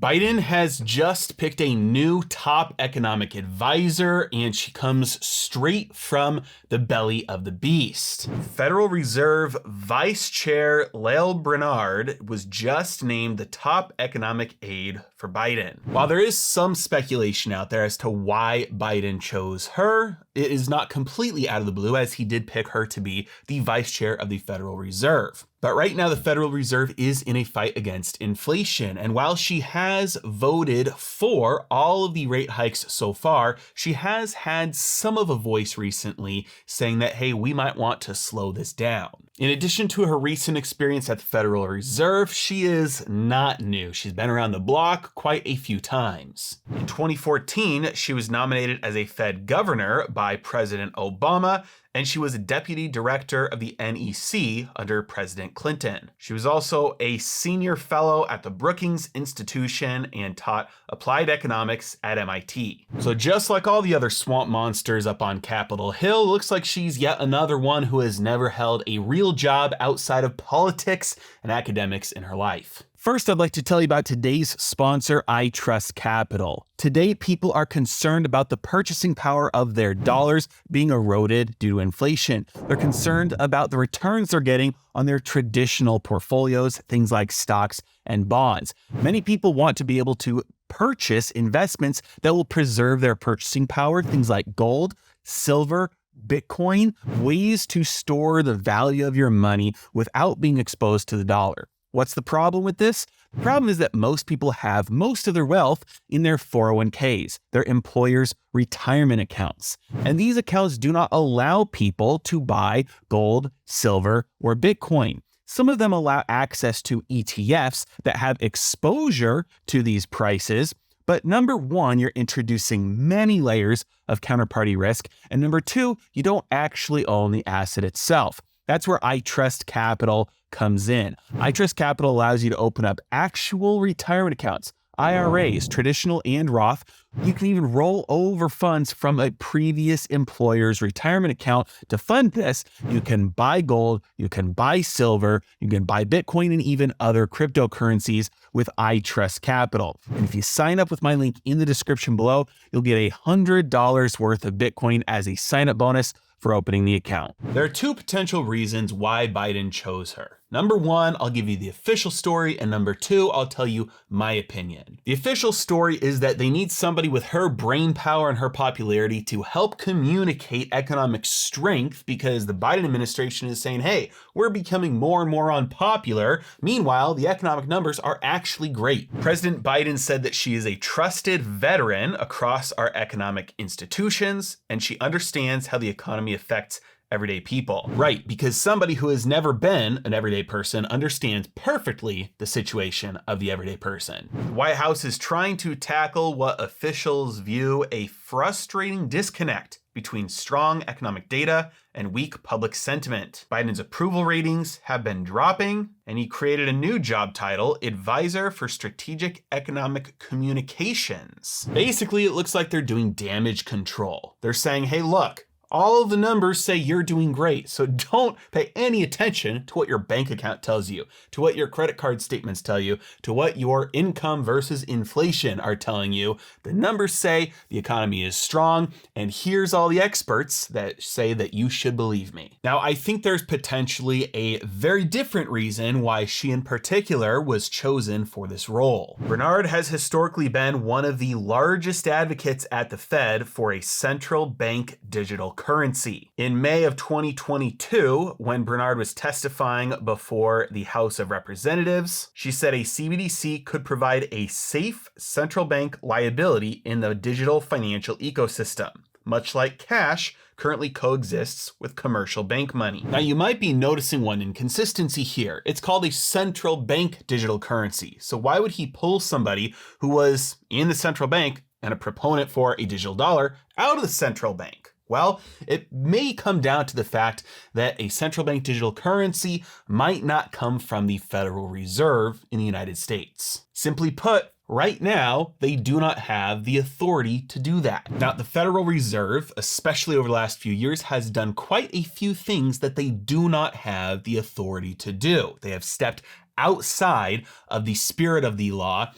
Biden has just picked a new top economic advisor, and she comes straight from the belly of the beast. Federal Reserve Vice Chair Lael Brainard was just named the top economic aide for Biden. While there is some speculation out there as to why Biden chose her, it is not completely out of the blue, as he did pick her to be the vice chair of the Federal Reserve. But right now, the Federal Reserve is in a fight against inflation. And while she has voted for all of the rate hikes so far, she has had some of a voice recently saying that, hey, we might want to slow this down. In addition to her recent experience at the Federal Reserve, she is not new. She's been around the block quite a few times. In 2014, she was nominated as a Fed governor by President Obama, and she was a deputy director of the NEC under President Clinton. She was also a senior fellow at the Brookings Institution and taught applied economics at MIT. So just like all the other swamp monsters up on Capitol Hill, looks like she's yet another one who has never held a real job outside of politics and academics in her life. First, I'd like to tell you about today's sponsor, I Trust Capital. Today, people are concerned about the purchasing power of their dollars being eroded due to inflation. They're concerned about the returns they're getting on their traditional portfolios, things like stocks and bonds. Many people want to be able to purchase investments that will preserve their purchasing power, things like gold, silver, Bitcoin, ways to store the value of your money without being exposed to the dollar. What's the problem with this? The problem is that most people have most of their wealth in their 401ks, their employer's retirement accounts. And these accounts do not allow people to buy gold, silver, or Bitcoin. Some of them allow access to ETFs that have exposure to these prices. But number one, you're introducing many layers of counterparty risk. And number two, you don't actually own the asset itself. That's where I Trust Capital comes in. I Trust Capital allows you to open up actual retirement accounts, IRAs, traditional and Roth. You can even roll over funds from a previous employer's retirement account to fund this. You can buy gold, you can buy silver, you can buy Bitcoin and even other cryptocurrencies with I Trust Capital. And if you sign up with my link in the description below, you'll get $100 worth of Bitcoin as a sign-up bonus for opening the account. There are two potential reasons why Biden chose her. Number one, I'll give you the official story, and number two, I'll tell you my opinion. The official story is that they need somebody with her brain power and her popularity to help communicate economic strength, because the Biden administration is saying, hey, we're becoming more and more unpopular. Meanwhile, the economic numbers are actually great. President Biden said that she is a trusted veteran across our economic institutions, and she understands how the economy affects everyday people. Right, because somebody who has never been an everyday person understands perfectly the situation of the everyday person. The White House is trying to tackle what officials view a frustrating disconnect between strong economic data and weak public sentiment. Biden's approval ratings have been dropping, and he created a new job title, Advisor for Strategic Economic Communications. Basically, it looks like they're doing damage control. They're saying, hey, look, all of the numbers say you're doing great, so don't pay any attention to what your bank account tells you, to what your credit card statements tell you, to what your income versus inflation are telling you. The numbers say the economy is strong, and here's all the experts that say that you should believe me. Now, I think there's potentially a very different reason why she in particular was chosen for this role. Brainard has historically been one of the largest advocates at the Fed for a central bank digital currency. In May of 2022, when Brainard was testifying before the House of Representatives, she said a CBDC could provide a safe central bank liability in the digital financial ecosystem, much like cash currently coexists with commercial bank money. Now, you might be noticing one inconsistency here. It's called a central bank digital currency. So why would he pull somebody who was in the central bank and a proponent for a digital dollar out of the central bank? Well, it may come down to the fact that a central bank digital currency might not come from the Federal Reserve in the United States. Simply put, right now, they do not have the authority to do that. Now, the Federal Reserve, especially over the last few years, has done quite a few things that they do not have the authority to do. They have stepped outside of the spirit of the law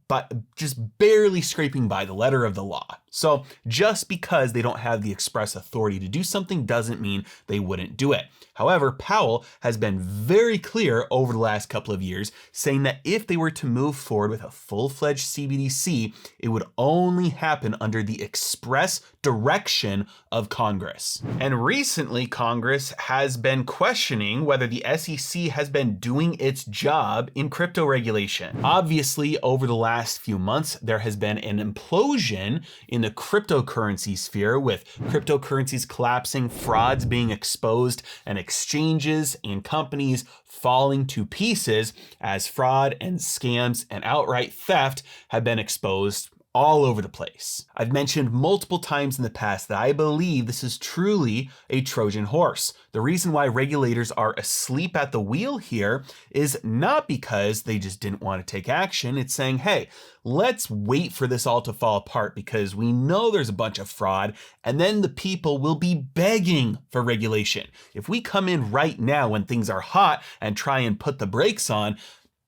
but just barely scraping by the letter of the law. So just because they don't have the express authority to do something doesn't mean they wouldn't do it. However, Powell has been very clear over the last couple of years, saying that if they were to move forward with a full-fledged CBDC, it would only happen under the express direction of Congress. And recently, Congress has been questioning whether the SEC has been doing its job in crypto regulation. Obviously, over the last few months, there has been an implosion in the cryptocurrency sphere, with cryptocurrencies collapsing, frauds being exposed, and exchanges and companies falling to pieces as fraud and scams and outright theft have been exposed all over the place. I've mentioned multiple times in the past that I believe this is truly a Trojan horse. The reason why regulators are asleep at the wheel here is not because they just didn't want to take action. It's saying, hey, let's wait for this all to fall apart because we know there's a bunch of fraud, and then the people will be begging for regulation. If we come in right now when things are hot and try and put the brakes on,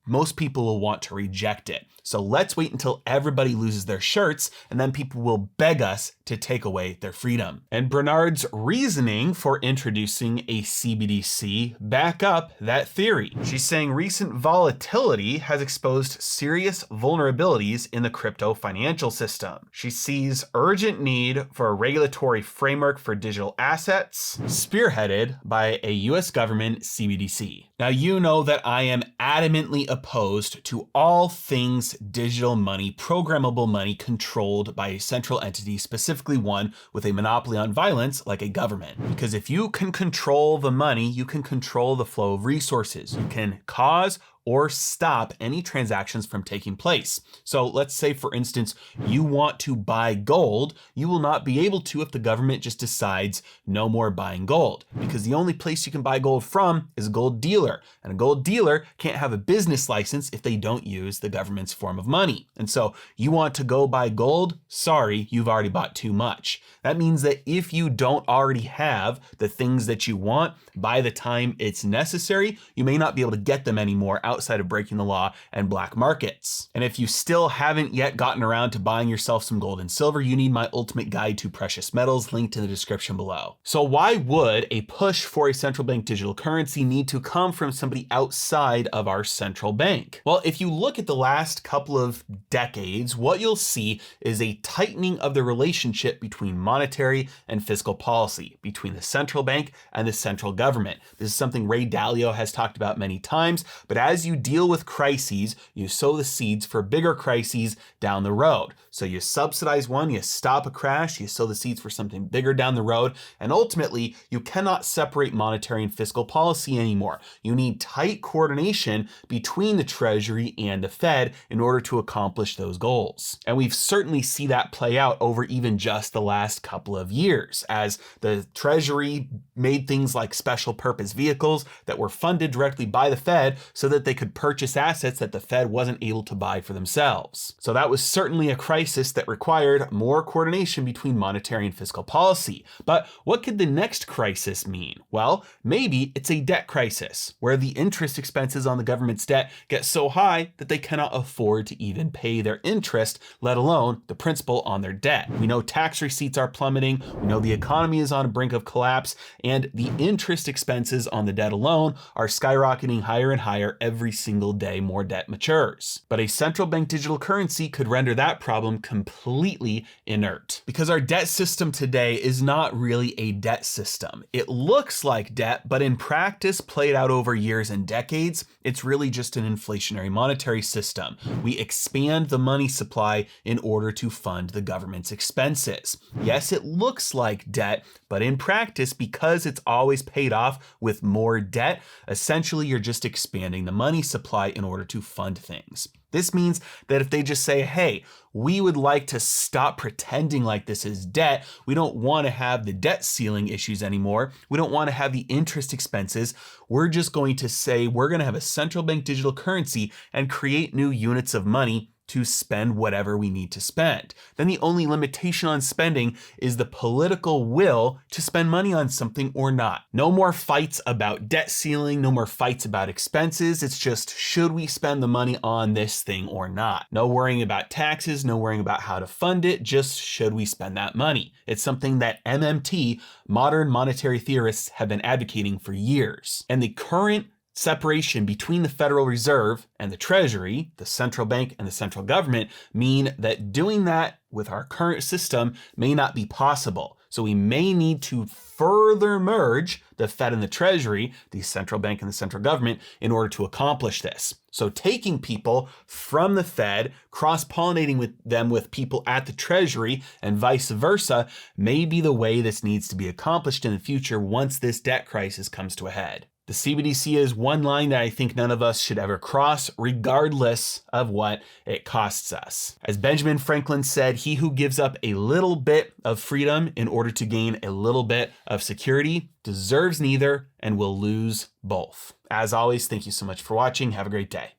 most people will want to reject it. So let's wait until everybody loses their shirts, and then people will beg us to take away their freedom. And Brainard's reasoning for introducing a CBDC back up that theory. She's saying recent volatility has exposed serious vulnerabilities in the crypto financial system. She sees urgent need for a regulatory framework for digital assets, spearheaded by a US government CBDC. Now, you know that I am adamantly opposed to all things digital money, programmable money controlled by a central entity, specifically one with a monopoly on violence like a government. Because if you can control the money, you can control the flow of resources. You can cause or stop any transactions from taking place. So let's say, for instance, you want to buy gold. You will not be able to if the government just decides no more buying gold, because the only place you can buy gold from is a gold dealer. And a gold dealer can't have a business license if they don't use the government's form of money. And so you want to go buy gold? Sorry, you've already bought too much. That means that if you don't already have the things that you want by the time it's necessary, you may not be able to get them anymore outside of breaking the law and black markets. And if you still haven't yet gotten around to buying yourself some gold and silver, you need my ultimate guide to precious metals, linked in the description below. So why would a push for a central bank digital currency need to come from somebody outside of our central bank? Well, if you look at the last couple of decades, what you'll see is a tightening of the relationship between monetary and fiscal policy, between the central bank and the central government. This is something Ray Dalio has talked about many times, but as you deal with crises, you sow the seeds for bigger crises down the road. So you subsidize one, you stop a crash, you sow the seeds for something bigger down the road, and ultimately you cannot separate monetary and fiscal policy anymore. You need tight coordination between the Treasury and the Fed in order to accomplish those goals. And we've certainly seen that play out over even just the last couple of years, as the Treasury made things like special purpose vehicles that were funded directly by the Fed so that they could purchase assets that the Fed wasn't able to buy for themselves. So that was certainly a crisis that required more coordination between monetary and fiscal policy. But what could the next crisis mean? Well, maybe it's a debt crisis, where the interest expenses on the government's debt get so high that they cannot afford to even pay their interest, let alone the principal on their debt. We know tax receipts are plummeting, we know the economy is on a brink of collapse, and the interest expenses on the debt alone are skyrocketing higher and higher every single day more debt matures. But a central bank digital currency could render that problem completely inert, because our debt system today is not really a debt system. It looks like debt, but in practice, played out over years and decades, it's really just an inflationary monetary system. We expand the money supply in order to fund the government's expenses. Yes, it looks like debt, but in practice, because it's always paid off with more debt, essentially you're just expanding the money supply in order to fund things. This means that if they just say, hey, we would like to stop pretending like this is debt, we don't want to have the debt ceiling issues anymore, we don't want to have the interest expenses, we're just going to say we're going to have a central bank digital currency and create new units of money to spend whatever we need to spend. Then the only limitation on spending is the political will to spend money on something or not. No more fights about debt ceiling, no more fights about expenses. It's just, should we spend the money on this thing or not? No worrying about taxes, no worrying about how to fund it, just should we spend that money? It's something that MMT, modern monetary theorists, have been advocating for years. And the current separation between the Federal Reserve and the Treasury, the central bank and the central government, mean that doing that with our current system may not be possible. So we may need to further merge the Fed and the Treasury, the central bank and the central government, in order to accomplish this. So taking people from the Fed, cross-pollinating with them with people at the Treasury, and vice versa, may be the way this needs to be accomplished in the future once this debt crisis comes to a head. The CBDC is one line that I think none of us should ever cross, regardless of what it costs us. As Benjamin Franklin said, he who gives up a little bit of freedom in order to gain a little bit of security deserves neither and will lose both. As always, thank you so much for watching. Have a great day.